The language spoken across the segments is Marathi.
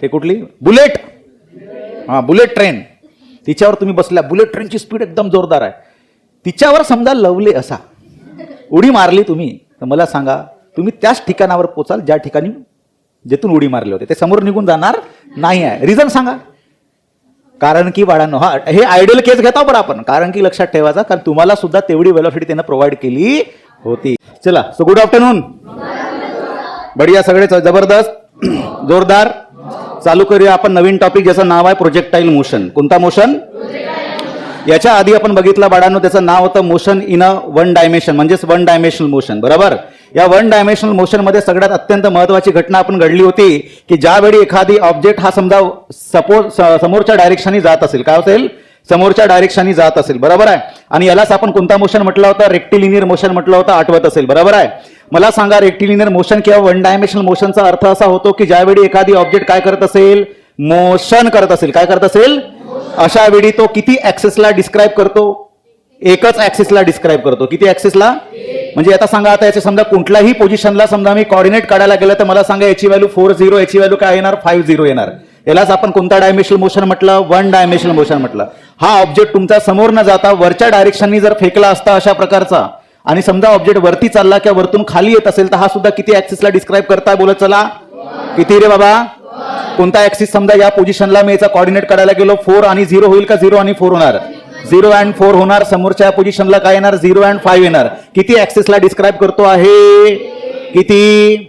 ते कुठली बुलेट, हा बुलेट ट्रेन, तिच्यावर तुम्ही बसल्या, बुलेट ट्रेनची स्पीड एकदम जोरदार आहे, तिच्यावर समजा लवले असा उडी मारली तुम्ही, तर मला सांगा तुम्ही त्याच ठिकाणावर पोचाल ज्या ठिकाणी जेथून उडी मारले होते, ते समोर निघून जाणार नाही आहे. रिझन सांगा. कारण की बाळांनो, हा हे आयडियल केस घेता बरं आपण, कारण की लक्षात ठेवायचा, कारण तुम्हाला सुद्धा तेवढी वेलॉसिटी त्यांना प्रोव्हाइड केली होती. चला, सो गुड आफ्टरनून. बढिया, सगळे जबरदस्त, जोरदार. चालू करूया आपण नवीन टॉपिक ज्याचं नाव आहे प्रोजेक्टाईल मोशन. कोणता मोशन? याच्या आधी आपण बघितलं बाळांनो, त्याचं नाव होतं motion in a one dimension, म्हणजेच वन डायमेन्शनल मोशन. बरोबर. या वन डायमेन्शनल मोशन मध्ये सगळ्यात अत्यंत महत्वाची घटना आपण घडली होती की ज्यावेळी एखादी ऑब्जेक्ट हा समजा समोरच्या डायरेक्शननी जात असेल, काय असेल, समोरच्या डायरेक्शननी जात असेल. बरोबर आहे. आणि यालाच आपण कोणता मोशन म्हटलं होतं? रेक्टिलिनियर मोशन म्हटलं होतं, आठवत असेल. बरोबर आहे. मला सांगा, रेक्टिलिनियर मोशन किंवा वन डायमेन्शनल मोशनचा अर्थ असा होतो की ज्यावेळी एखादी ऑब्जेक्ट काय करत असेल? मोशन करत असेल. काय करत असेल? अशा वेळी तो किती ऍक्सिसला डिस्क्राईब करतो? एकच ऍक्सिसला डिस्क्राईब करतो. किती ऍक्सिसला? म्हणजे आता सांगा, आता याचे समजा कुठल्याही पोझिशनला समजा मी कोऑर्डिनेट काढायला गेलं तर मला सांगा याची व्हॅल्यू 40, याची व्हॅल्यू काय येणार? 50 येणार. यालाच आपण कोणता डायमेन्शनल मोशन म्हटलं? वन डायमेन्शनल मोशन म्हटलं. हा ऑब्जेक्ट तुमचा समोर न जाता वरच्या डायरेक्शननी जर फेकला असता अशा प्रकारचा, आणि समजा ऑब्जेक्ट वरती चालला किंवा वरतून खाली येत असेल, तर हा सुद्धा किती ऍक्सिसला डिस्क्राईब करताय? बोलत चला. किती रे बाबा? कोणता ऍक्सिस? समजा या पोझिशनला मी याचा कोऑर्डिनेट काढायला गेलो, 4 आणि 0 होईल का? 0 आणि 4 होणार. 0 and 4 होणार. समोरच्या पोझिशनला काय येणार? 0 and 5 येणार. किती ऍक्सिसला डिस्क्राईब करतो आहे? किती?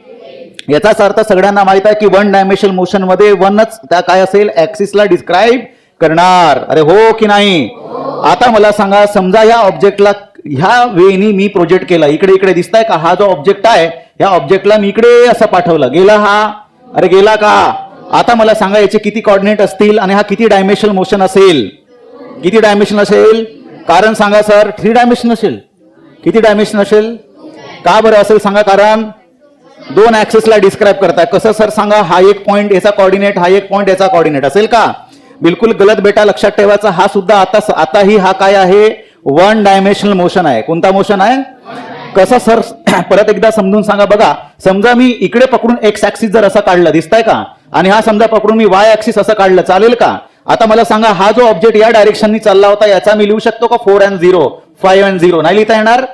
याचाच अर्थ सगळ्यांना माहित आहे की वन डायमेन्शनल मोशन मध्ये वनच त्या काय असेल? ऍक्सिसला डिस्क्राईब करणार. अरे हो की नाही? आता मला सांगा, समजा या ऑब्जेक्टला ह्या वेनी मी प्रोजेक्ट केला, इकडे इकडे दिसताय का? हा जो ऑब्जेक्ट आहे, या ऑब्जेक्टला मी इकडे असं पाठवलं, गेला हा? अरे गेला का? आता मला सांगा, याचे किती कोऑर्डिनेट असतील आणि हा किती डायमेन्शनल मोशन असेल? किती डायमेन्शन असेल? कारण सांगा सर. 3 डायमेन्शन असेल. किती डायमेन्शन असेल? का बरं असेल सांगा? कारण 2 ऍक्सिसला डिस्क्राईब करताय. कसं सर सांगा? हा एक पॉइंट याचा कोऑर्डिनेट, हा एक पॉइंट याचा कोऑर्डिनेट असेल का? बिलकुल गलत बेटा, लक्षात ठेवायचा. हा सुद्धा आताही हा काय आहे? वन डायमेन्शनल मोशन आहे. कोणता मोशन आहे? कसं सर? परत एकदा समजून सांगा. बघा, समजा मी इकडे पकडून एक्स ऍक्सिस जर असं काढलं, दिसताय का? आणि हा समजा पकडून मी वाय ऍक्सिस असं काढलं, चालेल का? आता मला सांगा, हा जो ऑब्जेक्ट या डायरेक्शननी चालला होता, याचा मी लिहू शकतो का 4 and 0, 5 and 0? नाही लिहिता येणार.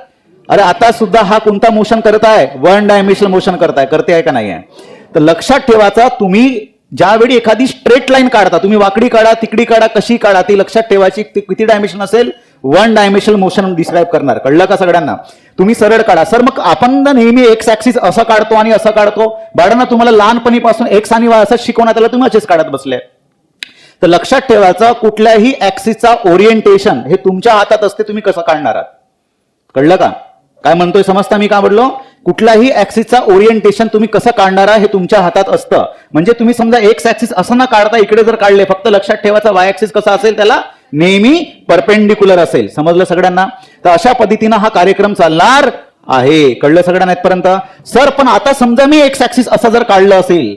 अरे आता सुद्धा हा कोणता मोशन करत आहे? वन डायमेन्शनल मोशन करताय. करते आहे का नाही आहे? तर लक्षात ठेवायचा, तुम्ही ज्यावेळी एखादी स्ट्रेट लाईन काढता, तुम्ही वाकडी काढा, तिकडी काढा, कशी काढा, ती लक्षात ठेवायची. किती डायमेन्शन असेल? वन डायमेन्शनल मोशन डिस्क्राईब करणार. कळलं का सगळ्यांना? तुम्ही सरळ काढा. सर मग आपण नेहमी एक्स ऍक्सिस असं काढतो आणि असं काढतो. बाळांना तुम्हाला लहानपणीपासून एक्स आणि वाय असं शिकवण्यात आलं, तुम्ही असेच काढत बसले. तर लक्षात ठेवायचं, कुठल्याही ऍक्सिसचा ओरिएंटेशन हे तुमच्या हातात असते, तुम्ही कसं काढणार आहात. कळलं का? काय म्हणतोय समजता मी का बोललो? कुठल्याही ऍक्सिसचा ओरिएंटेशन तुम्ही कसं काढणार हे तुमच्या हातात असतं. म्हणजे तुम्ही समजा एक्स ऍक्सिस असं ना काढता इकडे जर काढले, फक्त लक्षात ठेवायचा वाय ऍक्सिस कसा असेल? त्याला नेहमी परपेंडिक्युलर असेल. समजलं सगळ्यांना? तर अशा पद्धतीनं हा कार्यक्रम चालणार आहे. कळलं सगळ्यांना इथपर्यंत? सर पण आता समजा मी एक्स ऍक्सिस असं जर काढलं असेल,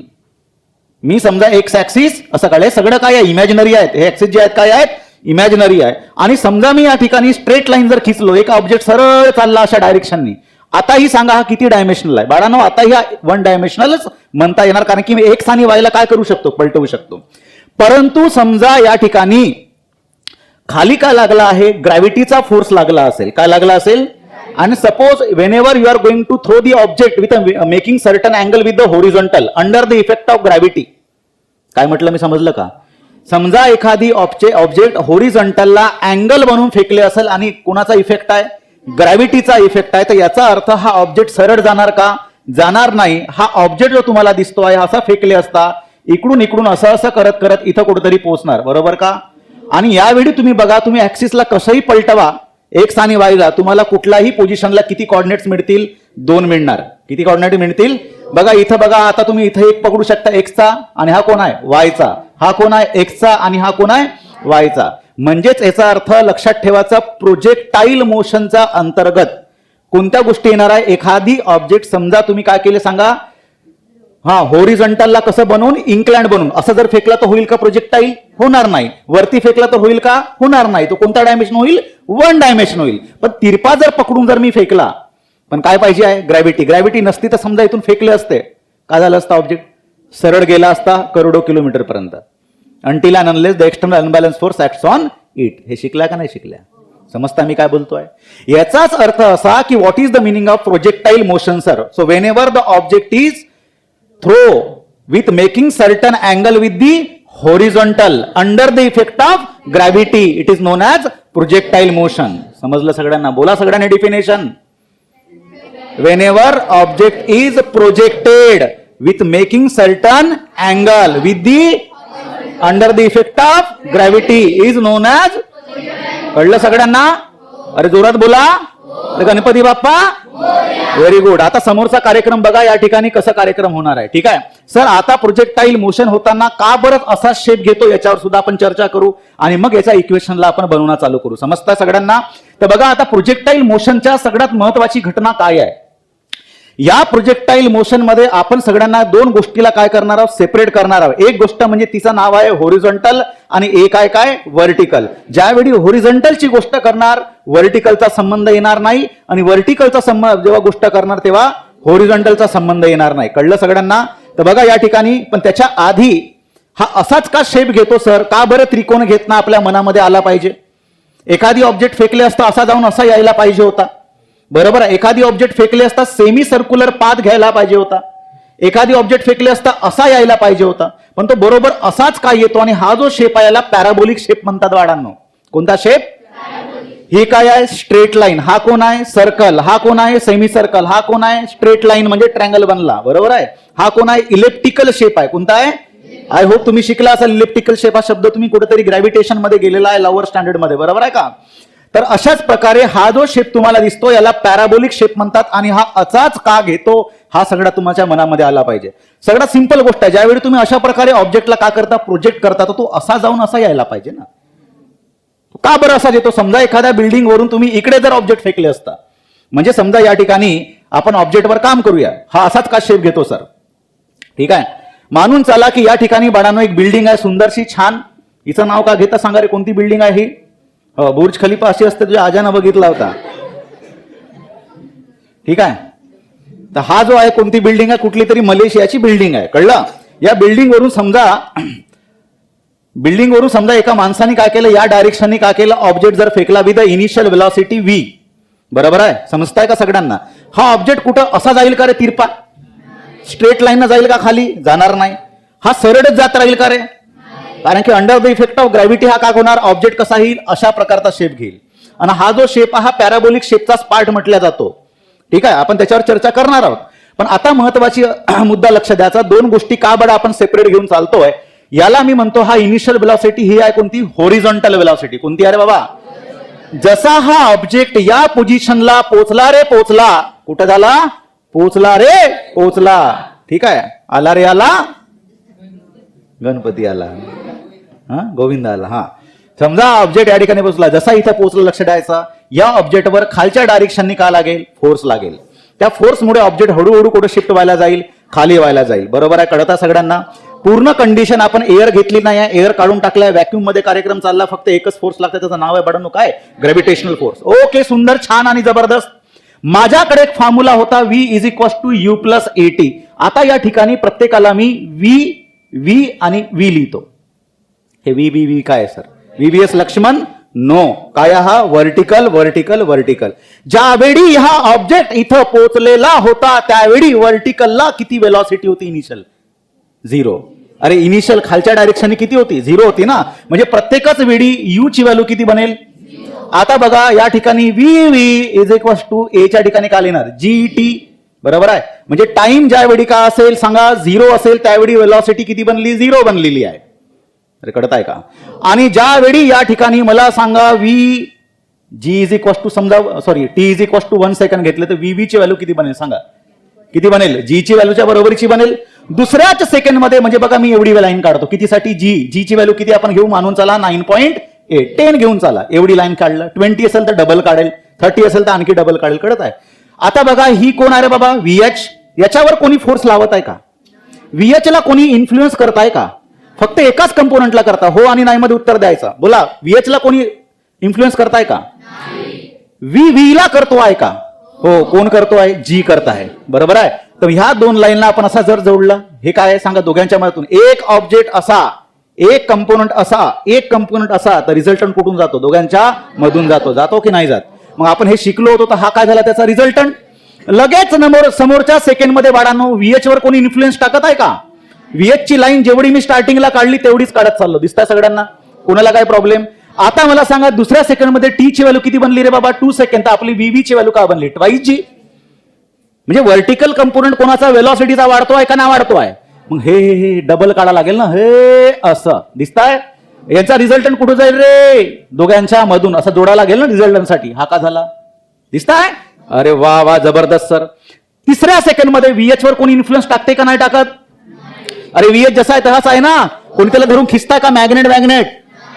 मी समजा एक्स ऍक्सिस असं काढले, सगळं काय आहे? इमॅजिनरी आहेत. हे ऍक्सिस जे आहेत काय आहेत? इमॅजिनरी आहे. आणि समजा मी या ठिकाणी स्ट्रेट लाईन जर खिचलो, एक ऑब्जेक्ट सरळ चालला अशा डायरेक्शननी, आता ही सांगा हा किती डायमेन्शनल आहे? बाळांनो, आता ही वन डायमेन्शनलच म्हणता येणार, कारण की मी एक्स आणि वायला काय करू शकतो? पलटवू शकतो. परंतु समजा या ठिकाणी खाली काय लागला आहे? ग्रॅव्हिटीचा फोर्स लागला असेल. काय लागला असेल? आणि suppose whenever you are going to throw the object with making certain angle with the horizontal under the effect of gravity. काय म्हटलं मी? समजलं का? समजा एखादी ऑब्जेक्ट होरिझॉन्टलला अँगल बनवून फेकले असेल आणि कोणाचा इफेक्ट आहे? ग्रॅव्हिटीचा इफेक्ट आहे. तर याचा अर्थ हा ऑब्जेक्ट सरळ जाणार का? जाणार नाही. हा ऑब्जेक्ट जो तुम्हाला दिसतो आहे असा फेकले असता, इकडून इकडून असं असं करत करत इथं कुठेतरी पोहोचणार. बरोबर का? आणि यावेळी तुम्ही बघा, तुम्ही ऍक्सिसला कसंही पलटवा, एक्स आणि वायला, तुम्हाला कुठल्याही पोझिशनला किती कोऑर्डिनेट्स मिळतील? 2 मिळणार. किती कोऑर्डिनेट मिळतील? बघा इथं बघा, आता तुम्ही इथं एक पकडू शकता एक्सचा, आणि हा कोण आहे? वायचा. हा कोण आहे? एक्सचा, आणि हा कोण आहे? वायचा. म्हणजेच याचा अर्थ लक्षात ठेवायचा, प्रोजेक्टाईल मोशनचा अंतर्गत कोणत्या गोष्टी येणार आहे? एखादी ऑब्जेक्ट समजा तुम्ही काय केले सांगा, हा होरिझॉन्टलला कसं बनवून? इन्क्लाइंड बनवून असं जर फेकला तर होईल का प्रोजेक्टाईल? होणार नाही. वरती फेकला तर होईल का? होणार नाही. तो कोणता डायमेन्शन होईल? वन डायमेन्शन होईल. पण तिरपा जर पकडून जर मी फेकला, पण काय पाहिजे आहे? ग्रॅव्हिटी. ग्रॅव्हिटी नसती तर समजा इथून फेकले असते, काय झालं असतं? ऑब्जेक्ट सरळ गेला असता करोडो किलोमीटर पर्यंत. Until and unless the external unbalance force acts on it. हे शिकल्या का नाही शिकल्या? समजता मी काय बोलतोय? याचाच अर्थ असा की what is the meaning of projectile motion sir? So whenever the object is throw with making certain angle with the horizontal under the effect of gravity, it is known as projectile motion. समजलं सगळ्यांना? बोला सगळ्यांनी definition. whenever object is projected with making certain angle with the under the effect of gravity is known as. कळलं सगळ्यांना? अरे जोरात बोला. Ganpati Bappa very good. आता समोरचा कार्यक्रम बघा या ठिकाणी कसा कार्यक्रम होणार आहे. ठीक आहे सर. आता प्रोजेक्टाईल मोशन होताना का बरं असा शेप घेतो याच्यावर सुद्धा आपण चर्चा करू आणि मग याच्या इक्वेशनला आपण बनवणं चालू करू. समजता सगळ्यांना? तर बघा आता प्रोजेक्टाईल मोशनच्या सगळ्यात महत्वाची घटना काय आहे? या प्रोजेक्टाईल मोशन मध्ये आपण सगळ्यांना दोन गोष्टीला काय करणार आहोत? सेपरेट करणार आहोत. एक गोष्ट म्हणजे तिचं नाव आहे होरिझॉन्टल आणि एक आहे काय? व्हर्टिकल. ज्यावेळी होरिझॉन्टलची गोष्ट करणार व्हर्टिकलचा संबंध येणार नाही आणि व्हर्टिकलचा संबंध जेव्हा गोष्ट करणार तेव्हा होरिझॉन्टलचा संबंध येणार नाही. कळलं सगळ्यांना? तर बघा या ठिकाणी पण त्याच्या आधी हा असाच का शेप घेतो सर? का बरं त्रिकोण घेतना आपल्या मनामध्ये आला पाहिजे? एखादी ऑब्जेक्ट फेकले असता असा जाऊन असा यायला पाहिजे होता. बरोबर आहे. एखादी ऑब्जेक्ट फेकली असता सेमी सर्क्युलर पाथ घ्यायला पाहिजे होता. एखादी ऑब्जेक्ट फेकली असता असा यायला पाहिजे होता. पण तो बरोबर असाच काय येतो? आणि हा जो शेप आहे याला पॅराबोलिक शेप म्हणतात बाळांनो. कोणता शेप? ही काय आहे? Straight line. हा कोण आहे? सर्कल. हा कोण आहे? Semi circle. हा कोण आहे? स्ट्रेट लाईन म्हणजे ट्रँगल बनला. बरोबर आहे. हा कोण आहे? इलेप्टिकल शेप आहे. कोणता आहे? आय होप तुम्ही शिकला असाल. इलेप्टिकल शेप हा शब्द तुम्ही कुठेतरी ग्रॅव्हिटेशन मध्ये गेलेला आहे लोअर स्टँडर्ड मध्ये. बरोबर आहे का? तर अशाच प्रकारे हा जो शेप तुम्हाला दिसतो याला पॅराबोलिक शेप म्हणतात आणि हा असाच का घेतो हा सगळा तुमच्या मनामध्ये आला पाहिजे. सगळ्यात सिंपल गोष्ट आहे. ज्यावेळी तुम्ही अशा प्रकारे ऑब्जेक्टला का करता? प्रोजेक्ट करता तर तो असा जाऊन असा यायला पाहिजे ना. का बरं असा येतो? समजा एखाद्या बिल्डिंग वरून तुम्ही इकडे जर ऑब्जेक्ट फेकले असता म्हणजे समजा या ठिकाणी आपण ऑब्जेक्टवर काम करूया. हा असाच का शेप घेतो सर? ठीक आहे. मानून चला की या ठिकाणी बाळांनो एक बिल्डिंग आहे सुंदरशी छान. हिचं नाव का घेता सांगा रे? कोणती बिल्डिंग आहे ही? बुर्ज खलिफा अशी असते तुझ्या आजानं बघितला होता. ठीक आहे. तर हा जो आहे कोणती बिल्डिंग आहे? कुठली तरी मलेशियाची बिल्डिंग आहे. कळलं? या बिल्डिंग वरून समजा एका माणसाने काय केलं? या डायरेक्शनने काय केलं? ऑब्जेक्ट जर फेकला with the initial velocity v. बरोबर आहे? समजताय का सगळ्यांना? हा ऑब्जेक्ट कुठं असा जाईल का रे? तिरपा स्ट्रेट लाईन जाईल का? खाली जाणार नाही. हा सरळच जात राहील का रे? कारण की under the effect of gravity हा काय होणार? ऑब्जेक्ट कसा येईल? अशा प्रकारचा शेप घेईल. आणि हा जो शेप हा पॅराबोलिक शेपचाच पार्ट म्हटला जातो. ठीक आहे. आपण त्याच्यावर चर्चा करणार आहोत. पण आता महत्वाची मुद्दा लक्ष द्यायचा. दोन गोष्टी का बडा आपण सेपरेट घेऊन चालतोय याला मी म्हणतो हा इनिशियल वेलॉसिटी ही आहे कोणती? Horizontal velocity. कोणती आहे रे बाबा? जसा हा ऑब्जेक्ट या पोझिशनला पोहोचला रे पोहोचला. कुठं झाला? पोहोचला रे पोहोचला. ठीक आहे. आला रे आला. गणपती आला. हा गोविंद आला. हा समजा ऑब्जेक्ट या ठिकाणी पोहोचला. जसा इथं पोहोचला लक्ष द्यायचा. या ऑब्जेक्टवर खालच्या डायरेक्शनने का लागेल? फोर्स लागेल. त्या फोर्समुळे ऑब्जेक्ट हळूहळू कुठे शिफ्ट व्हायला जाईल? खाली व्हायला जाईल. बरोबर आहे? कळता सगळ्यांना? पूर्ण कंडिशन आपण एअर घेतली नाही आहे. एअर काढून टाकलाय. व्हॅक्यूम मध्ये कार्यक्रम चालला. फक्त एकच फोर्स लागतं. त्याचं नाव आहे बडनो काय? Gravitational force. ओके सुंदर छान आणि जबरदस्त. माझ्याकडे एक फॉर्म्युला होता v is equal to u plus at. आता या ठिकाणी प्रत्येकाला मी v आणि v लिहितो. हे v काय सर? VBS लक्ष्मण? नो. काय हा? Vertical vertical vertical. ज्यावेळी हा ऑब्जेक्ट इथं पोहोचलेला होता त्यावेळी व्हर्टिकलला किती वेलॉसिटी होती? इनिशियल 0. अरे इनिशियल खालच्या डायरेक्शनने किती होती? 0 होती ना. म्हणजे प्रत्येकच वेळी u ची व्हॅल्यू किती बनेल? आता बघा या ठिकाणी v is equal to a च्या ठिकाणी काय लिहिणार? gt. बरोबर आहे? म्हणजे टाइम ज्यावेळी का असेल सांगा 0 असेल त्यावेळी वेलॉसिटी किती बनली? 0 बनलेली आहे. अरे कळत आहे का? आणि ज्यावेळी या ठिकाणी मला सांगा g इज इक्वल टू समजा sorry t is equal to 1 second घेतलं तर v ची व्हॅल्यू किती बनेल सांगा? किती बनेल? g ची व्हॅल्यूच्या बरोबरीची बनेल. दुसऱ्याच सेकंड मध्ये म्हणजे बघा मी एवढी लाईन काढतो. कितीसाठी? g ची व्हॅल्यू किती आपण घेऊ? मानून चला 9.8. 10 घेऊन चला. एवढी लाईन काढलं. 20 असेल तर डबल काढेल. 30 असेल तर आणखी डबल काढेल. कळत आहे? आता बघा ही कोण आहे रे बाबा? VH. याच्यावर कोणी फोर्स लावत आहे का? VH ला कोणी इन्फ्लुएन्स करताय का? फक्त एकाच कंपोनंटला करता. हो आणि नाही मध्ये उत्तर द्यायचं. बोला VH ला कोणी इन्फ्लुएन्स करताय का? V ला करतो आहे का? हो. कोण करतो आहे? G करत आहे. बरोबर आहे? तर ह्या दोन लाईनला आपण असा जर जोडला, हे काय आहे सांगा दोघांच्या मधातून, एक ऑब्जेक्ट असा, एक कंपोनंट असा, एक कंपोनंट असा, तर रिझल्टंट कुठून जातो? दोघांच्या मधून जातो की नाही जात? मग आपण हे शिकलो होतो, तर हा काय झाला त्याचा रिझल्टंट. लगेच समोरच्या सेकंड मध्ये बाळांनो VH वर कोणी इन्फ्लुएन्स टाकत आहे का? VH ची लाईन जेवढी मी स्टार्टिंगला काढली तेवढीच काढत चाललो. दिसताय सगळ्यांना? कोणाला काय प्रॉब्लेम? आता मला सांगा दुसऱ्या सेकंड मध्ये टी ची व्हॅल्यू किती बनली रे बाबा? 2 सेकंड. तर आपली VV ची व्हॅल्यू का बनली? ट्वाईस जी. म्हणजे व्हर्टिकल कंपोनंट कोणाचा वेलॉसिटीचा वाढतोय का ना वाढतोय? मग हे डबल काढा लागेल ना, हे असं दिसताय. याचा रिझल्टंट कुठं जाईल रे? दोघांच्या मधून असं जोडा लागेल ना रिझल्टंट साठी. हा का झाला? दिसताय? अरे वा वा, जबरदस्त सर. तिसऱ्या सेकंड मध्ये VH वर कोणी इन्फ्लुएन्स टाकते का नाही टाकत? अरे VH जसा आहे तसाच आहे ना, कोणी त्याला धरून खिचताय का? मॅग्नेट.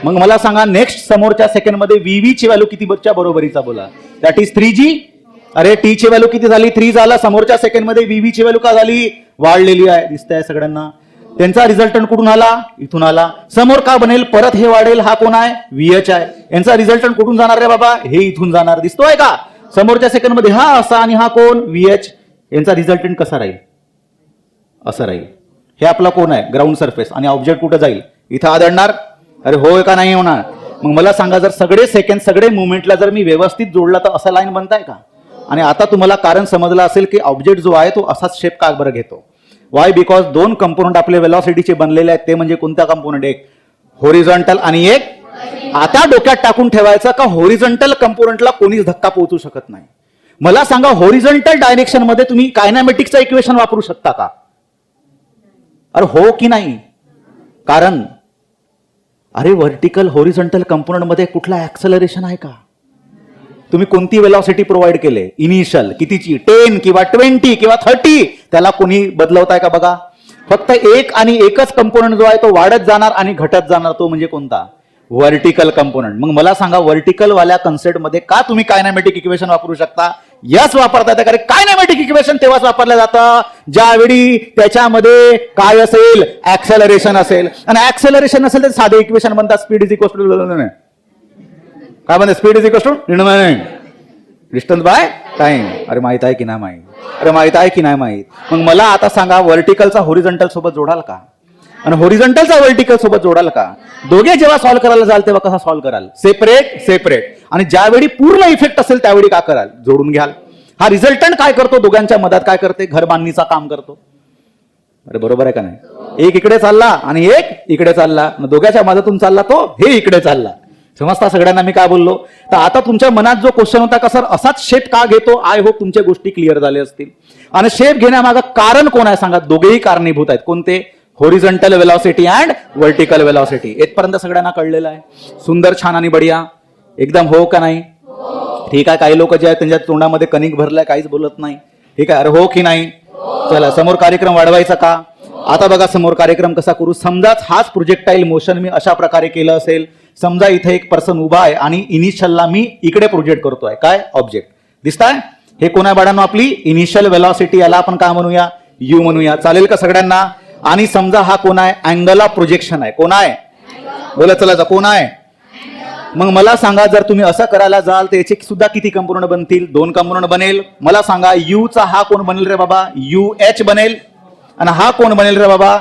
मग मला सांगा नेक्स्ट समोरच्या सेकंड मध्ये VV ची व्हॅल्यू किती बरोबरीचा बोला? That is 3G. अरे टी ची व्हॅल्यू किती झाली? 3 झाला. समोरच्या सेकंड मध्ये VV ची व्हॅल्यू का झाली? वाढलेली आहे. दिसतंय सगळ्यांना? त्यांचा रिझल्टंट कुठून आला? इथून आला. समोर का बनेल? परत हे वाढेल. हा कोण आहे? VH आहे. यांचा रिझल्टंट कुठून जाणार रे बाबा? हे इथून जाणार. दिसतोय का? समोरच्या सेकंड मध्ये हा असा आणि हा कोण? VH. यांचा रिझल्टंट कसा राहील? असं राहील. हे आपला कोण आहे? Ground surface. आणि ऑब्जेक्ट कुठं जाईल? इथं आदळणार. अरे होय का नाही होणार? मग मला सांगा जर सगळे सेकंड सगळे मुवमेंटला जर मी व्यवस्थित जोडला तर असा लाईन बनताय का? आणि आता तुम्हाला कारण समजलं असेल की ऑब्जेक्ट जो आहे तो असाच शेप का बरं घेतो. वाय? बिकॉज दोन कंपोनंट आपले वेलॉसिटीचे बनलेले आहेत. ते म्हणजे कोणता कंपोनंट? एक होरिझॉन्टल आणि एक. आता डोक्यात टाकून ठेवायचं का होरिझॉन्टल कंपोनंटला कोणीच धक्का पोहोचू शकत नाही. मला सांगा होरिझॉन्टल डायरेक्शन मध्ये तुम्ही कायनॅमेटिक्सचं इक्वेशन वापरू शकता का? अरे हो की नाही? कारण अरे व्हर्टिकल होरिझॉन्टल कंपोनंट मध्ये कुठला ऍक्सेलरेशन आहे का? तुम्ही कोणती वेलॉसिटी प्रोव्हाइड केले? इनिशियल कितीची? 10 किंवा 20 किंवा 30. त्याला कोणी बदलवताय का बघा? फक्त एक आणि एकच कंपोनंट जो आहे तो वाढत जाणार आणि घटत जाणार. तो म्हणजे कोणता? Vertical component. मग मला सांगा व्हर्टिकल वाल्या कन्सेप्ट मध्ये का तुम्ही कायनॅमेटिक इक्वेशन वापरू शकता? यस वापरता येतं. कारण कायनॅमेटिक इक्वेशन तेव्हाच वापरलं जातं ज्यावेळी त्याच्यामध्ये काय असेल? ऍक्सेलरेशन असेल. आणि ऍक्सेलरेशन असेल तर साधे इक्वेशन बनतात. स्पीड इज इक्वल टू काय म्हणते? Speed is equal to distance by time. अरे माहित आहे की नाही माहित? अरे माहित आहे की नाही माहित? मग मला आता सांगा व्हर्टिकलचा होरिझॉन्टल सोबत जोडाल का? आणि होरिझॉन्टलचा व्हर्टिकल सोबत जोडाल का? दोघे जेव्हा सॉल्व्ह करायला जाल तेव्हा कसा सॉल्व्ह कराल? सेपरेट. आणि ज्यावेळी पूर्ण इफेक्ट असेल त्यावेळी काय कराल? जोडून घ्याल. हा रिझल्टंट काय करतो? दोघांच्या मधात काय करते? घर बांधणीचा काम करतो. अरे बरोबर आहे का नाही? एक इकडे चालला आणि एक इकडे चालला. दोघांच्या मधातून चालला तो, हे इकडे चालला. समजता सगळ्यांना मी काय बोललो? तर आता तुमच्या मनात जो क्वेश्चन होता का सर असाच शेप का घेतो? आय होप तुमच्या गोष्टी क्लिअर झाल्या असतील. आणि शेप घेण्यामागं कारण कोण आहे सांगा? दोघेही कारणीभूत आहेत. कोणते? Horizontal velocity and vertical velocity. इथपर्यंत सगळ्यांना कळलेलं आहे. सुंदर, छान आणि बढिया एकदम. हो का नाही? ठीक आहे. काही लोक जे आहेत त्यांच्या तोंडामध्ये कणिक भरलाय, काहीच बोलत नाही. ठीक आहे. अरे हो की नाही? चला समोर कार्यक्रम वाढवायचा का? आता बघा समोर कार्यक्रम कसा करू. समजाच हाच प्रोजेक्टाईल मोशन मी अशा प्रकारे केलं असेल. समजा इथे एक पर्सन उभा आहे आणि इनिशियलला मी इकडे प्रोजेक्ट करतोय. काय? ऑब्जेक्ट. दिसताय? हे कोण आहे बाळांनो? आपली इनिशियल वेलॉसिटी. याला आपण काय म्हणूया? यू म्हणूया. चालेल का सगळ्यांना? आणि समजा हा कोण आहे? अँगल ऑफ प्रोजेक्शन आहे. कोण आहे? बोला चला, कोण आहे? मग मला सांगा जर तुम्ही असं करायला जाल तर याचे सुद्धा किती कंपोनंट बनतील? 2 कंपोनंट बनेल. मला सांगा यू चा हा कोण बनेल रे बाबा? UH बनेल. आणि हा कोण बनेल रे बाबा?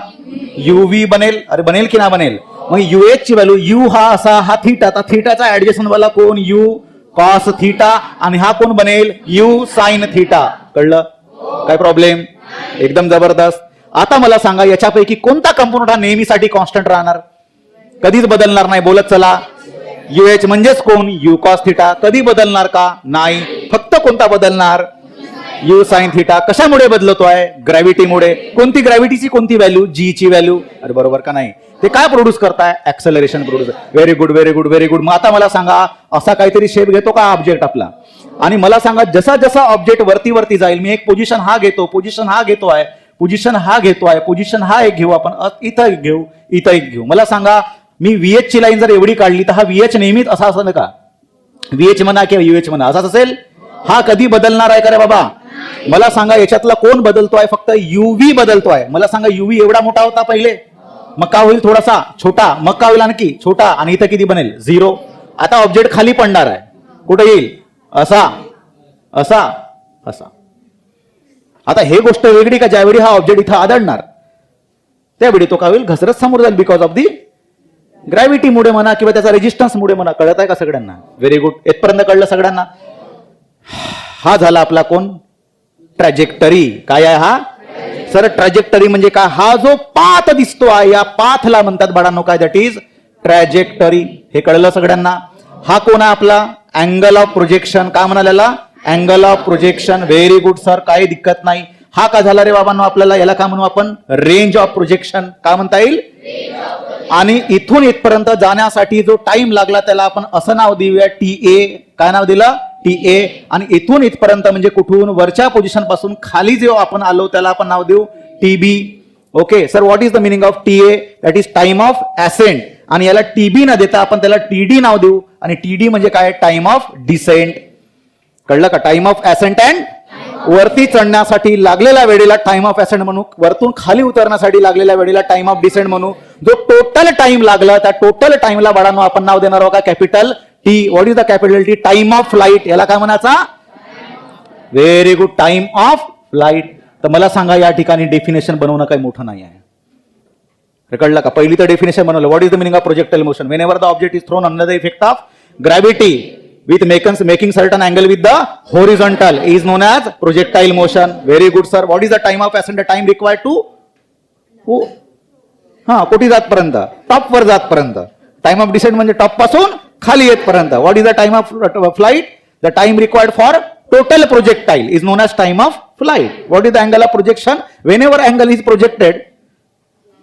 UV बनेल. अरे बनेल की ना बनेल? मग UH ची व्हॅल्यू, यू हा असा, हा थीटा. आता थीटाचा ऍडजस्टंट वाला कोण? U cos theta. आणि हा कोण बनेल? U sin theta. कळलं? काय प्रॉब्लेम? एकदम जबरदस्त. आता मला सांगा याच्यापैकी कोणता कंपोनंट हा नेहमीसाठी कॉन्स्टंट राहणार? कधीच बदलणार नाही. बोलत चला. UH म्हणजेच कोण? U cos theta. कधी बदलणार का? नाही. फक्त कोणता बदलणार? U sin theta. कशामुळे बदलतोय? ग्रॅव्हिटीमुळे. कोणती ग्रॅव्हिटीची कोणती व्हॅल्यू? G ची व्हॅल्यू. अरे बरोबर का नाही? ते काय प्रोड्यूस करताय? Acceleration produce. Very good, very good, very good. मग आता मला सांगा असा काहीतरी शेप घेतो का ऑब्जेक्ट आपला? आणि मला सांगा जसा जसा ऑब्जेक्ट वरती जाईल, मी एक पोझिशन हा घेतो, पोझिशन हा घेतोय, पोझिशन हा घेतोय, पोझिशन हा एक घेऊ आपण, इथं एक घेऊ, इथं एक घेऊ. मला सांगा मी VH ची लाईन जर एवढी काढली तर हा VH नेहमीच असा असेल का? VH म्हणा किंवा UH म्हणा असाच असेल? हा कधी बदलणार आहे का रे बाबा? मला सांगा याच्यातला कोण बदलतोय? फक्त UV बदलतोय. मला सांगा UV एवढा मोठा होता पहिले, मग का होईल थोडासा छोटा, मग का होईल आणखी छोटा, आणि इथं किती बनेल? 0. आता ऑब्जेक्ट खाली पडणार आहे. कुठे येईल? असा, असा, असा. आता हे गोष्ट वेगळी का ज्यावेळी हा ऑब्जेक्ट इथं आदळणार त्यावेळी तो काय होईल, घसरत समोर जाईल बिकॉज ऑफ दी ग्रॅव्हिटीमुळे म्हणा किंवा त्याचा रेजिस्टन्समुळे म्हणा. कळत आहे का सगळ्यांना? Very good. इथपर्यंत कळलं सगळ्यांना? हा झाला आपला कोण? ट्रॅजेक्टरी. काय आहे हा? सर ट्रॅजेक्टरी म्हणजे काय? हा जो पाथ दिसतो आहे या पाथला म्हणतात बाळांनो काय? That is trajectory. हे कळलं सगळ्यांना? हा कोण आहे आपला? Angle of projection. काय म्हणाला? Angle of projection. Very good sir, काही दिक्कत नाही. हा का झाला रे बाबांनो आपल्याला? याला काय म्हणू आपण? Range of projection. काय म्हणता येईल? आणि इथून इथपर्यंत जाण्यासाठी जो टाइम लागला त्याला आपण असं नाव देऊया TA. काय नाव दिलं? TA. आणि इथून इथपर्यंत म्हणजे कुठून? वरच्या पोझिशन पासून खाली जे आपण आलो त्याला आपण नाव देऊ TB. Okay sir, what is the meaning of TA? That is time of ascent. आणि याला TB न देता आपण त्याला TD नाव देऊ. आणि TD म्हणजे काय? Time of descent. कळलं का? टाइम ऑफ असेंट अँड वरती चढण्यासाठी लागलेल्या वेळेला टाइम ऑफ असेंट म्हणू, वरतून खाली उतरण्यासाठी लागलेल्या वेळेला टाइम ऑफ डिसेंट म्हणू. जो टोटल टाइम लागला त्या टोटल टाइमला बाळांनो आपण नाव देणार आहोत capital T. What is the capital T? Time of flight. याला काय म्हणायचा? Very good, time of flight. तर मला सांगा या ठिकाणी डेफिनेशन बनवणं काही मोठं नाही आहे. कळलं का? पहिली तर डेफिनेशन बनवलं. What is the meaning of projectile motion? Whenever the object is throne under the effect of gravity with making certain angle with the horizontal is known as projectile motion. Very good sir. What is the time of ascent? The time required to कुठे जातपर्यंत? टॉप वर जातपर्यंत. टाइम ऑफ डिसेंट म्हणजे टॉप पासून खाली येतपर्यंत. What is the time of flight? The time required for total projectile is known as time of flight. What is the angle of projection? Whenever angle is projected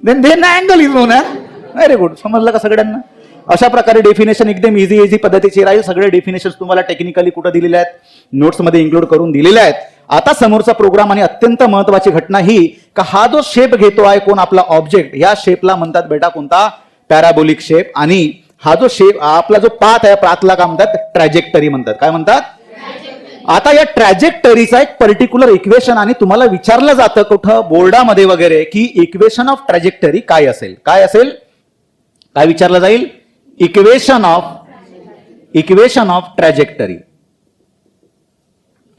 then angle is known as. Very good. समजलं का सगळ्यांना? अशा प्रकारे डेफिनेशन एकदम इझी पद्धतीचे राहील. सगळे डेफिनेशन तुम्हाला टेक्निकली कुठे दिलेले आहेत? नोट्समध्ये इन्क्लूड करून दिलेले आहेत. आता समोरचा प्रोग्राम आणि अत्यंत महत्वाची घटना ही का हा जो शेप घेतो आहे कोण? आपला ऑब्जेक्ट. या शेपला म्हणतात बेटा कोणता? Parabolic shape. आणि हा जो शेप आपला जो पाथ आहे पाथला काय म्हणतात? ट्रॅजेक्टरी म्हणतात. काय म्हणतात? आता या ट्रॅजेक्टरीचा एक पर्टिक्युलर इक्वेशन आणि तुम्हाला विचारलं जातं कुठं बोर्डामध्ये वगैरे की इक्वेशन ऑफ ट्रॅजेक्टरी काय असेल? काय असेल? काय विचारलं जाईल? Equation of trajectory.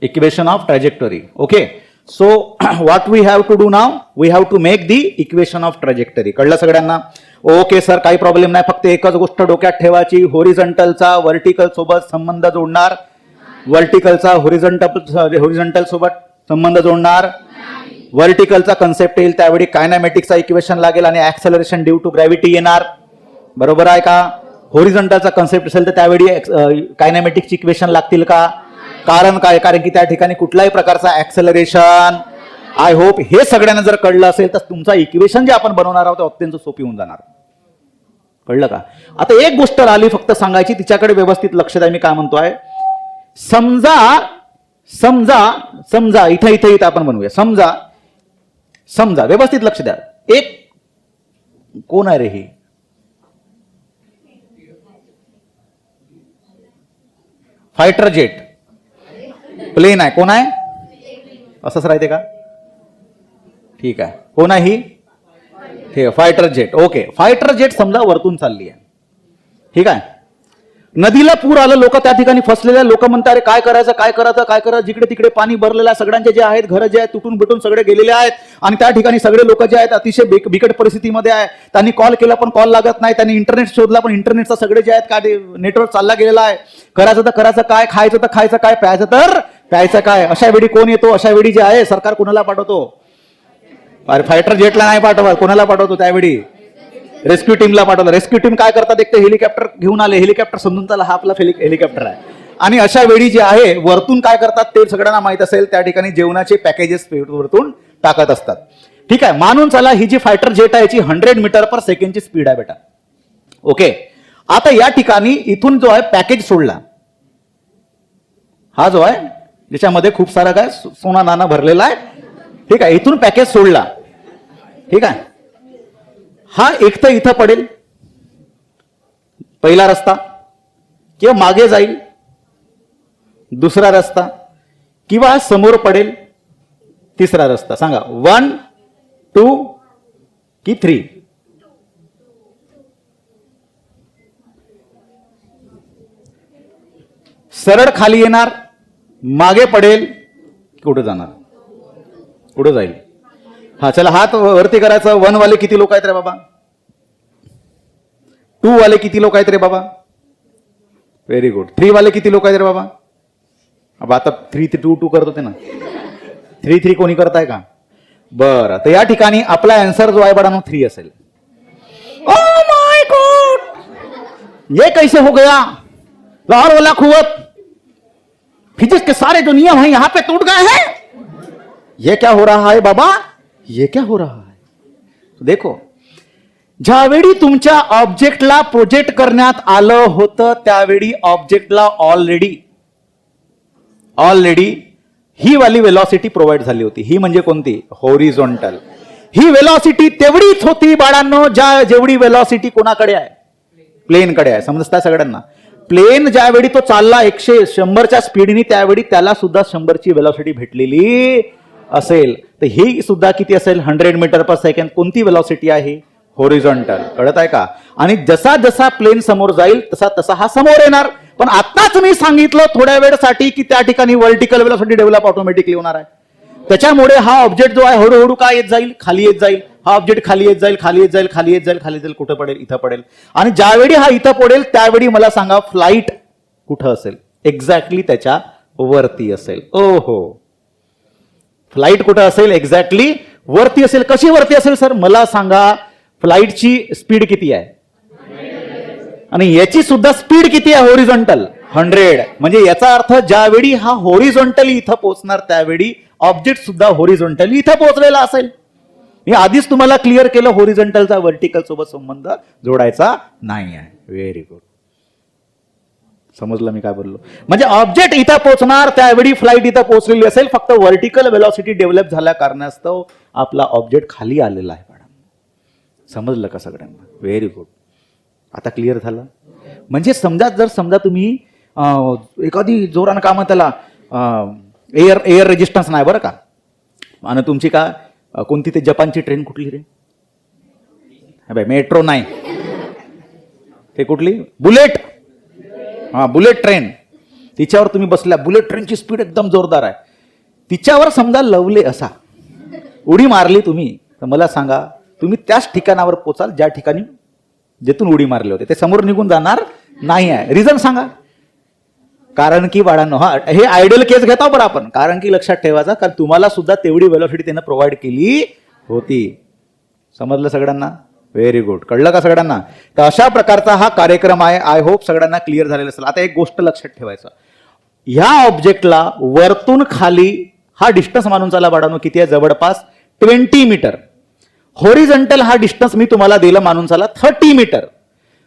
Equation of trajectory. Okay. So what we have to do now? We have to make the equation of trajectory. कळलं सगळ्यांना? ओके सर, काही प्रॉब्लेम नाही. फक्त एकच गोष्ट डोक्यात ठेवायची, होरिझॉन्टलचा व्हर्टिकल सोबत संबंध जोडणार. व्हर्टिकलचा होरिझॉन्टल सोबत संबंध जोडणार. व्हर्टिकलचा कन्सेप्ट येईल त्यावेळी कायनॅमेटिक्सचा इक्वेशन लागेल आणि ऍक्सेलरेशन ड्यू टू ग्रॅव्हिटी येणार. बरोबर आहे का? होरिझॉन्टलचा कन्सेप्ट असेल तर त्यावेळी कायनॅमेटिक्सची इक्वेशन लागतील का? कारण काय? कारण की त्या ठिकाणी कुठल्याही प्रकारचा ऍक्सेलरेशन. आय होप हे सगळ्यांना जर कळलं असेल तर तुमचा इक्वेशन जे आपण बनवणार आहोत ते अत्यंत सोपी होऊन जाणार. कळलं का? आता एक गोष्ट राहिली फक्त सांगायची, तिच्याकडे व्यवस्थित लक्ष द्या. मी काय म्हणतोय? समजा इथं आपण बनवूया. समजा व्यवस्थित लक्ष द्या. एक कोण आहे रे? ही फायटर जेट प्लेन आहे. कोण आहे? असंच राहते का? ठीक आहे. कोण आहे ही? ठीक आहे, fighter jet. Okay. Fighter jet समजा वरतून चालली आहे. ठीक आहे. नदीला पूर आलं, लोक त्या ठिकाणी फसलेले. लोक म्हणतात अरे काय करायचं? जिकडे तिकडे पाणी भरलेलं आहे. सगळ्यांचे जे आहेत घरं जे आहेत तुटून बिटून सगळे गेलेले आहेत. आणि त्या ठिकाणी सगळे लोक जे आहेत अतिशय बिकट परिस्थितीमध्ये आहे. त्यांनी कॉल केला पण कॉल लागत नाही. त्यांनी इंटरनेट शोधला पण इंटरनेटचा सगळे जे आहेत काय नेटवर्क चालला गेलेला आहे. करायचं तर करायचं काय? खायचं तर खायचं काय? प्यायचं तर प्यायचं काय? अशा वेळी कोण येतो? अशा वेळी जे आहे सरकार कोणाला पाठवतो? अरे फायटर जेटला नाही पाठवत. कोणाला पाठवतो त्यावेळी? रेस्क्यू टीमला पाठवलं. रेस्क्यू टीम काय करतात? एक तर हेलिकॉप्टर घेऊन आले. हेलिकॉप्टर समजून चला हा आपला हेलिकॉप्टर आहे. आणि अशा वेळी जे आहे वरतून काय करतात ते सगळ्यांना माहित असेल. त्या ठिकाणी जेवणाचे पॅकेजेस वरतून टाकत असतात. ठीक आहे. मानून चला ही जी फायटर जेट आहे याची 100 मीटर पर सेकंडची स्पीड आहे बेटा. ओके. आता या ठिकाणी इथून जो आहे पॅकेज सोडला, हा जो आहे ज्याच्यामध्ये खूप सारा काय सोना नाना भरलेला आहे. ठीक आहे. इथून पॅकेज सोडला. ठीक आहे. हा एक तर इथं पडेल पहिला रस्ता, किंवा मागे जाईल दुसरा रस्ता, किंवा समोर पडेल तिसरा रस्ता. सांगा 1, 2 की 3? सरळ खाली येणार, मागे पडेल, कुठे जाणार? पुढे जाईल. हा चला हात वरती करायचं. 1 वाले किती लोक आहेत रे बाबा? 2 वाले किती लोक आहेत रे बाबा? Very good. 3 वाले किती लोक आहेत रे बाबा? अब आता 3 ते 2 करत होते ना. 3 कोणी करताय का? बरं, तर या ठिकाणी आपला आन्सर जो आहे बाळांनो 3 असेल. ओह माय गॉड, ये कैसे हो गया? लाहौर वाला कुवत, फिजिक्स के सारे जो नियम हैं यहां पे टूट गए हैं. ये क्या हो रहा है बाबा? ये क्या हो रहा है? तो देखो, ज्यावेळी तुमच्या ऑब्जेक्टला प्रोजेक्ट करण्यात आलं होतं त्यावेळी ऑब्जेक्टला ऑलरेडी ही वाली वेलॉसिटी प्रोव्हाइड झाली होती. ही म्हणजे कोणती? हॉरिझॉन्टल. ही वेलॉसिटी तेवढीच होती बाळांनो जेवढी वेलॉसिटी कोणाकडे आहे? प्लेनकडे आहे. समजता सगळ्यांना? प्लेन ज्यावेळी तो चालला 100च्या स्पीडनी त्यावेळी त्याला सुद्धा 100ची वेलॉसिटी भेटलेली असेल. तर ही सुद्धा किती असेल? 100 मीटर पर सेकंड. कोणती वेलॉसिटी आहे? हॉरिझॉन्टल. कळत आहे का? आणि जसा जसा प्लेन समोर जाईल तसा तसा हा समोर येणार. पण आताच मी सांगितलं थोड्या वेळसाठी की त्या ठिकाणी व्हर्टिकल वेलॉसिटी डेव्हलप ऑटोमॅटिकली होणार आहे. त्याच्यामुळे हा ऑब्जेक्ट जो आहे हळूहळू काय येत जाईल? खाली येत जाईल. हा ऑब्जेक्ट खाली येत जाईल, खाली येत जाईल, खाली येत जाईल, खाली जाईल. कुठं पडेल? इथं पडेल. आणि ज्यावेळी हा इथं पडेल त्यावेळी मला सांगा फ्लाईट कुठं असेल? एक्झॅक्टली त्याच्या वरती असेल. ओहो, फ्लाईट कुठं असेल? एक्झॅक्टली वरती असेल. कशी वरती असेल सर? मला सांगा, फ्लाईटची स्पीड किती आहे? आणि याची सुद्धा स्पीड किती आहे? हॉरिझॉन्टल 100. म्हणजे याचा अर्थ ज्यावेळी हा हॉरिझॉन्टली इथं पोहोचणार त्यावेळी ऑब्जेक्ट सुद्धा हॉरिझॉन्टली इथं पोहोचलेला असेल. मी आधीच तुम्हाला क्लिअर केलं हॉरिझॉन्टलचा व्हर्टिकल सोबत संबंध जोडायचा नाही आहे. Very good. समजलं मी काय बोललो? म्हणजे ऑब्जेक्ट इथं पोहोचणार त्यावेळी फ्लाईट इथं पोहोचलेली असेल. फक्त व्हर्टिकल वेलॉसिटी डेव्हलप झाल्या कारणास्तव आपला ऑब्जेक्ट खाली आलेला आहे. समजलं का सगळ्यांना? Very good. आता क्लिअर झालं? म्हणजे समजा तुम्ही एखादी जोरानं का म्हणता त्याला एअर रेजिस्टन्स नाही बरं का, आणि तुमची का कोणती ते जपानची ट्रेन कुठली रे? बाय मेट्रो नाही, ते कुठली? बुलेट. हा बुलेट ट्रेन. तिच्यावर तुम्ही बसल्या. बुलेट ट्रेनची स्पीड एकदम जोरदार आहे. तिच्यावर समजा लवले असा उडी मारली तुम्ही, तर मला सांगा तुम्ही त्याच ठिकाणावर पोचाल ज्या ठिकाणी जेथून उडी मारले होते. ते समोर निघून जाणार नाही आहे. रिझन सांगा? कारण की बाळांनो, हा हे आयडियल केस घेता बरं आपण. कारण की लक्षात ठेवायचा, कारण तुम्हाला सुद्धा तेवढी वेलॉसिटी त्यानं प्रोव्हाइड केली होती. समजलं सगळ्यांना? Very good. कळलं का सगळ्यांना? तर अशा प्रकारचा हा कार्यक्रम आहे. आय होप सगळ्यांना क्लिअर झालेला असेल. आता एक गोष्ट लक्षात ठेवायचं, ह्या ऑब्जेक्टला वरतून खाली हा डिस्टन्स मानून चाला बाळांनो किती आहे? जवळपास 20 मीटर. हॉरिझॉन्टल हा डिस्टन्स मी तुम्हाला दिला मानून चाला 30 मीटर.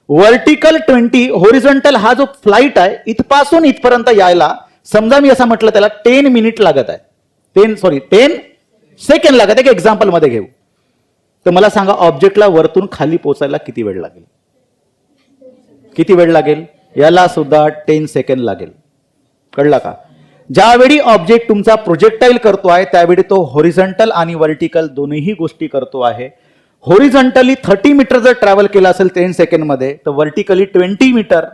व्हर्टिकल 20. हॉरिझॉन्टल हा जो फ्लाईट आहे इथपासून इथपर्यंत यायला समजा मी असं म्हटलं त्याला 10 मिनिट लागत आहे. 10 सेकंड लागत आहे. एक्झाम्पल मध्ये घेऊ. तर मला सांगा ऑब्जेक्टला वरतून खाली पोहोचायला किती वेळ लागेल? किती वेळ लागेल? याला सुद्धा 10 सेकंड लागेल. कळला का? ज्यावेळी ऑब्जेक्ट तुमचा प्रोजेक्टाईल करतो आहे त्यावेळी तो हॉरिझॉन्टल आणि व्हर्टिकल दोन्ही गोष्टी करतो आहे. हॉरिझॉन्टली 30 मीटर जर ट्रॅव्हल केला असेल 10 सेकंड मध्ये, तर व्हर्टिकली 20 मीटर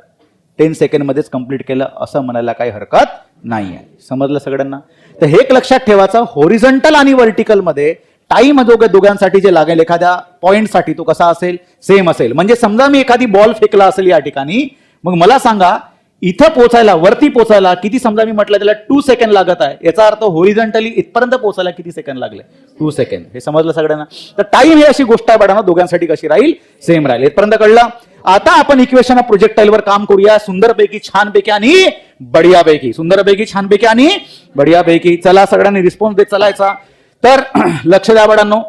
10 सेकंड मध्येच कंप्लीट केलं असं म्हणायला काही हरकत नाही आहे. समजलं सगळ्यांना? तर हे एक लक्षात ठेवायचं, हॉरिझॉन्टल आणि व्हर्टिकल मध्ये टाइम दोघांसाठी जे लागेल एखाद्या पॉइंटसाठी तो कसा असेल? सेम असेल. म्हणजे समजा मी एखादी बॉल फेकला असेल या ठिकाणी, मग मला सांगा इथं पोहोचायला, वरती पोहोचायला किती? समजा मी म्हटलं त्याला 2 सेकंड लागत आहे. याचा अर्थ हॉरिझॉन्टली इथपर्यंत पोहोचायला किती सेकंड लागले? 2 सेकंड. हे समजलं सगळ्यांना? तर टाइम ही अशी गोष्ट आहे बाळांनो, दोघांसाठी कशी राहील? सेम राहील. इथपर्यंत कळलं? आता आपण इक्वेशन ऑफ प्रोजेक्टाईलवर काम करूया सुंदरपैकी, छानपैकी आणि बढियापैकी. सुंदरपैकी, छानपैकी आणि बढियापैकी. चला सगळ्यांनी रिस्पॉन्स देत चालायचा. तर लक्ष द्या बाळांनो,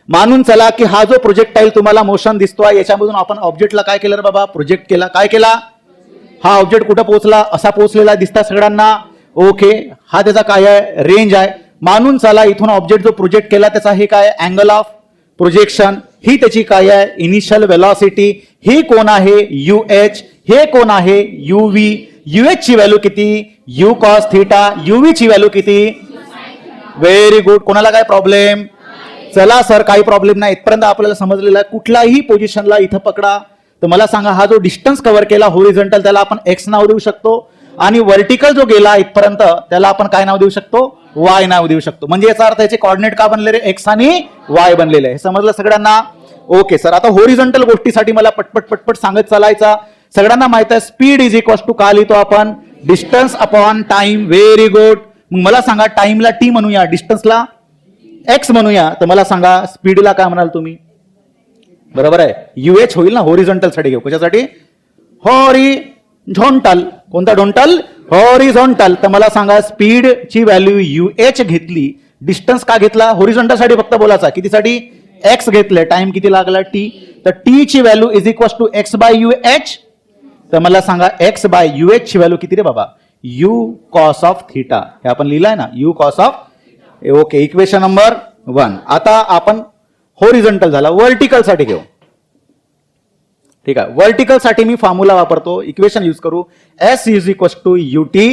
मानून चला की हा जो प्रोजेक्टाईल तुम्हाला मोशन दिसतोय याच्यामधून आपण ऑब्जेक्टला काय केलं रे बाबा? प्रोजेक्ट केला. काय केला? हा ऑब्जेक्ट कुठं पोहोचला? असा पोहोचलेला दिसता सगळ्यांना? ओके. हा त्याचा काय आहे? रेंज आहे. मानून चला इथून ऑब्जेक्ट जो प्रोजेक्ट केला त्याचा हे काय? Angle of projection. ही त्याची काय आहे? Initial velocity. ही कोण आहे? UH. हे कोण आहे? UV. UH ची व्हॅल्यू किती? U cos theta. UV ची व्हॅल्यू किती? Very good. कोणाला काय प्रॉब्लेम? चला सर काही प्रॉब्लेम नाही. इथपर्यंत आपल्याला समजलेलं आहे. कुठल्याही पोझिशनला इथं पकडा तर मला सांगा हा जो डिस्टन्स कव्हर केला हॉरिझॉन्टल त्याला आपण एक्स नाव देऊ शकतो, आणि व्हर्टिकल जो गेला इथपर्यंत त्याला आपण काय नाव देऊ शकतो, वाय नाव देऊ शकतो. म्हणजे याचा अर्थ याचे कॉर्डिनेट का बनलेले, एक्स आणि वाय बनलेले आहे. समजलं सगळ्यांना? Okay sir. आता होरिझॉन्टल गोष्टीसाठी मला पटपट पटपट सांगत चालायचा. सगळ्यांना माहित आहे स्पीड इज इक्वल टू का लिहितो आपण, distance upon time. Very good. मग मला सांगा टाइमला टी म्हणूया, डिस्टन्सला एक्स म्हणूया, तर मला सांगा स्पीडला काय म्हणाल तुम्ही? बरोबर आहे, युएच होईल ना. होरिझॉन्टल साठी घेऊ. कशासाठी? हॉरिझॉन्टल. कोणता डोंटल? हॉरिझॉन्टल. तर मला सांगा स्पीडची व्हॅल्यू युएच घेतली, डिस्टन्स का घेतला? होरिझॉन्टल साठी फक्त बोलायचा. कितीसाठी? एक्स घेतले. टाइम किती लागला? टी. तर टी ची value is equal to x by u h. तर मला सांगा एक्स बाय यू एच ची व्हॅल्यू किती रे बाबा? U cos of theta. हे आपण लिहिलंय ना, u cos of. Okay, equation number 1. आता आपण होरिझॉन्टल झाला, व्हर्टिकल साठी घेऊ. ठीक आहे, व्हर्टिकल साठी मी फॉर्म्युला वापरतो, इक्वेशन यूज करू. S is equal to ut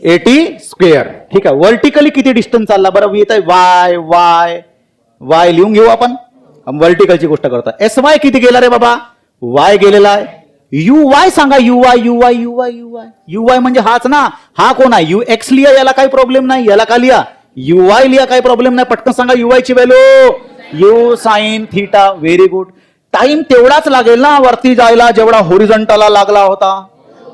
at square. ठीक आहे, व्हर्टिकली किती डिस्टन्स चालला बरं? येत आहे वाय वाय वाय लिहून घेऊ आपण. व्हर्टिकलची गोष्ट करता. एस वाय किती गेला रे बाबा? वाय गेलेला आहे. यू वाय सांगा. You Y you Y you Y you Y you Y म्हणजे हाच ना. हा कोण आहे? यू एक्स लिहा, याला काही प्रॉब्लेम नाही. याला का लिहा? यू वाय लिहा, काही प्रॉब्लेम नाही. पटकन सांगा यू वाय ची value you sine theta. Very good. Time तेवढाच लागेल ना वरती जायला जेवढा होरिझॉन्टलला लागला होता.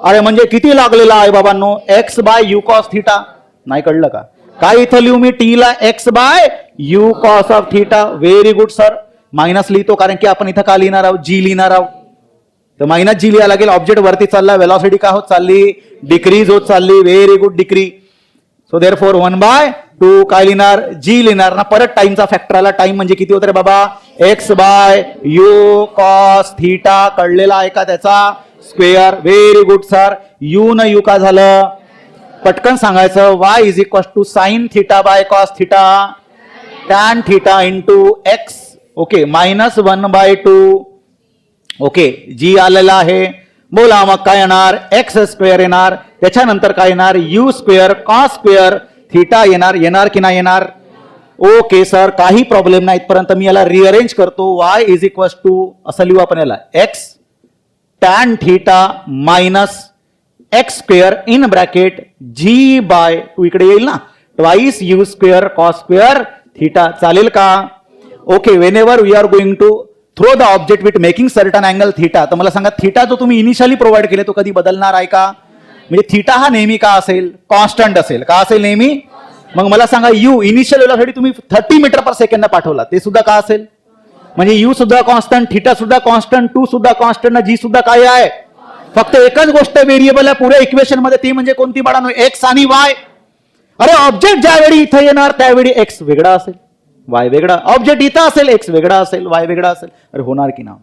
अरे म्हणजे किती लागलेला आहे बाबांनो? X by u cos theta. नाही कळलं का? काय इथं लिहू मी? टी ला x by u cos of theta. Very good sir. Minus लिहितो कारण की आपण इथं का लिहिणार आहोत? जी लिहिणार आहोत. तर मायनस जी लिहा लागेल. ऑब्जेक्ट वरती चालला, वेलॉसिटी का होत चालली? डिक्रीज होत चालली. Very good, decree. So therefore 1/2 काय लिहिणार? जी लिहिणार ना. परत टाइमचा फॅक्टर आला. टाइम म्हणजे किती होतं रे बाबा? X by u cos theta. कळलेला आहे का त्याचा? Square. Very good sir. U न यू का झालं? पटकन सांगायचं. Y is equal to sine theta by cos theta tan theta into x. Okay, -1/2. Okay, g आलेला आहे. बोला मग काय येणार? एक्स स्क्वेअर येणार. त्याच्यानंतर काय येणार? You square cos square theta येणार. येणार की नाही येणार? ओके सर, काही प्रॉब्लेम नाही. इथपर्यंत मी याला रिअरेंज करतो. वाय इज इक्वल टू असं लिहू आपण याला, x tan theta minus x square in bracket g by 2 इकडे येईल ना, twice u square cos square theta. चालेल का? Okay, whenever we are going to throw the object with making certain angle theta. तर मला सांगा थिटा जो तुम्ही इनिशियली प्रोव्हाइड केले तो कधी बदलणार आहे का? म्हणजे थिटा हा नेहमी का असेल? कॉन्स्टंट असेल. का असेल नेहमी? मग मला सांगा यू इनिशियल वेळेसाठी तुम्ही 30 मीटर पर सेकंड पाठवला, ते सुद्धा का असेल? म्हणजे यू सुद्धा कॉन्स्टंट, थिटा सुद्धा कॉन्स्टंट, 2 सुद्धा कॉन्स्टंट, जी सुद्धा काय आहे? फक्त एकच गोष्ट व्हेरिएबल आहे पुऱ्या इक्वेशन मध्ये, ती म्हणजे कोणती बाळांनो? एक्स आणि वाय. अरे ऑब्जेक्ट ज्यावेळी इथे येणार त्यावेळी एक्स वेगळा असेल, वाय वेगळा. ऑब्जेक्ट इथं असेल, एक्स वेगळा असेल, वाय वेगळा असेल. अरे होणार की ना?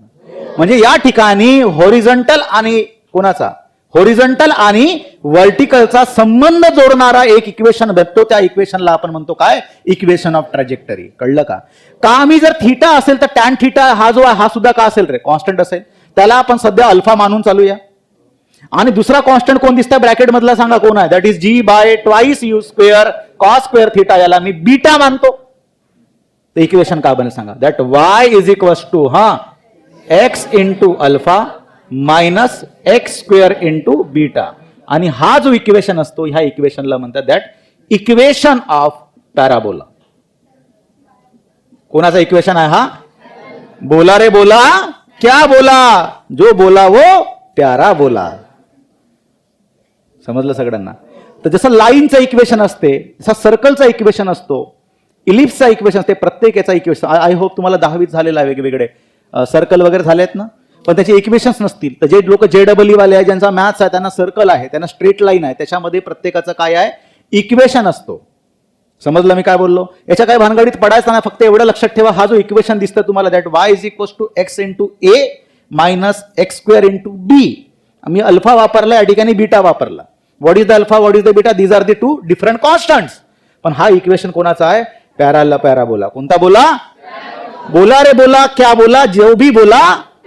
म्हणजे या ठिकाणी होरिझॉन्टल आणि कोणाचा? होरिझॉन्टल आणि व्हर्टिकलचा संबंध जोडणारा एक इक्वेशन भेटतो. त्या इक्वेशनला आपण म्हणतो काय? Equation of trajectory. कळलं का? का मी जर थिटा असेल तर टॅन थिटा हा जो आहे हा सुद्धा का असेल रे? कॉन्स्टंट असेल. त्याला आपण सध्या अल्फा मानून चालूया. आणि दुसरा कॉन्स्टंट कोण दिसतंय ब्रॅकेट मधला? सांगा कोण आहे? That is g by twice u square cos square theta. याला मी बीटा मानतो. तर इक्वेशन का बनेल सांगा? That y is equal to x into alpha minus x square into beta. आणि हा जो इक्वेशन असतो ह्या इक्वेशनला म्हणतात दॅट इक्वेशन ऑफ पॅराबोला. कोणाचा इक्वेशन आहे हा? बोला रे बोला. क्या बोला? जो बोला वो प्यारा बोला. समजलं सगळ्यांना? तर जसं लाईनचं इक्वेशन असते, जसं सर्कलचं इक्वेशन असतो, इलिप्सचा इक्वेशन असते, प्रत्येक याचा इक्वेशन. आय होप तुम्हाला 10वीत झालेला आहे वेगवेगळे सर्कल वगैरे झाले आहेत ना, पण त्याचे इक्वेशन्स नसतील. तर जे लोक JEE वाले आहे, ज्यांचा मॅथ्स आहे, त्यांना सर्कल आहे, त्यांना स्ट्रेट लाईन आहे, त्याच्यामध्ये प्रत्येकाचं काय आहे? इक्वेशन असतो. समजलं मी काय बोललो? याच्या काही भानगडीत पडायचं नाही. फक्त एवढं लक्षात ठेवा, हा जो इक्वेशन दिसतं तुम्हाला that y is equal to x into a minus x square into b. मी अल्फा वापरला, या ठिकाणी बीटा वापरला. What is the alpha, what is the beta? These are the 2 different constants. पण हा इक्वेशन कोणाचा आहे? पॅराबोला. कोणता बोला? बोला रे बोला. क्या बोला? जो भी बोला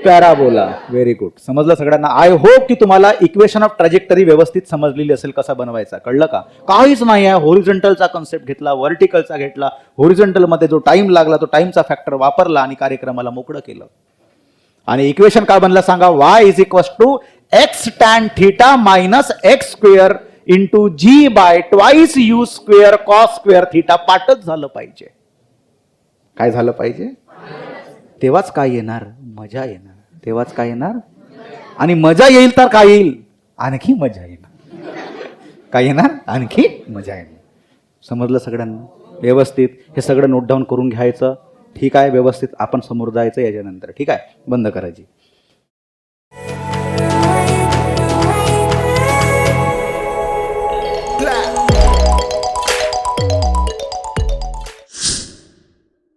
पॅराबोला. Very good. समजलं सगळ्यांना? आय होप की तुम्हाला इक्वेशन ऑफ ट्रॅजेक्टरी व्यवस्थित समजलेली असेल कसा बनवायचा. कळलं का? काहीच नाही आहे. होरिझॉन्टलचा कन्सेप्ट घेतला, व्हर्टिकलचा घेतला, होरिझॉन्टल मध्ये जो टाइम लागला तो टाइमचा फॅक्टर वापरला आणि कार्यक्रमाला मोकळं केलं. आणि इक्वेशन काय बनला सांगा? Y is equal to x tan theta minus x square into g by twice u square cos square theta पाठच झालं पाहिजे. काय झालं पाहिजे? तेव्हाच काय येणार? मजा येणार. तेव्हाच काय येणार? आणि मजा येईल तर काय येईल? आणखी मजा येणार. काय येणार? आणखी मजा येणार. समजलं सगळ्यांना? व्यवस्थित हे सगळं नोट डाऊन करून घ्यायचं. ठीक आहे? व्यवस्थित आपण समोर जायचं याच्यानंतर. ठीक आहे? बंद करायची.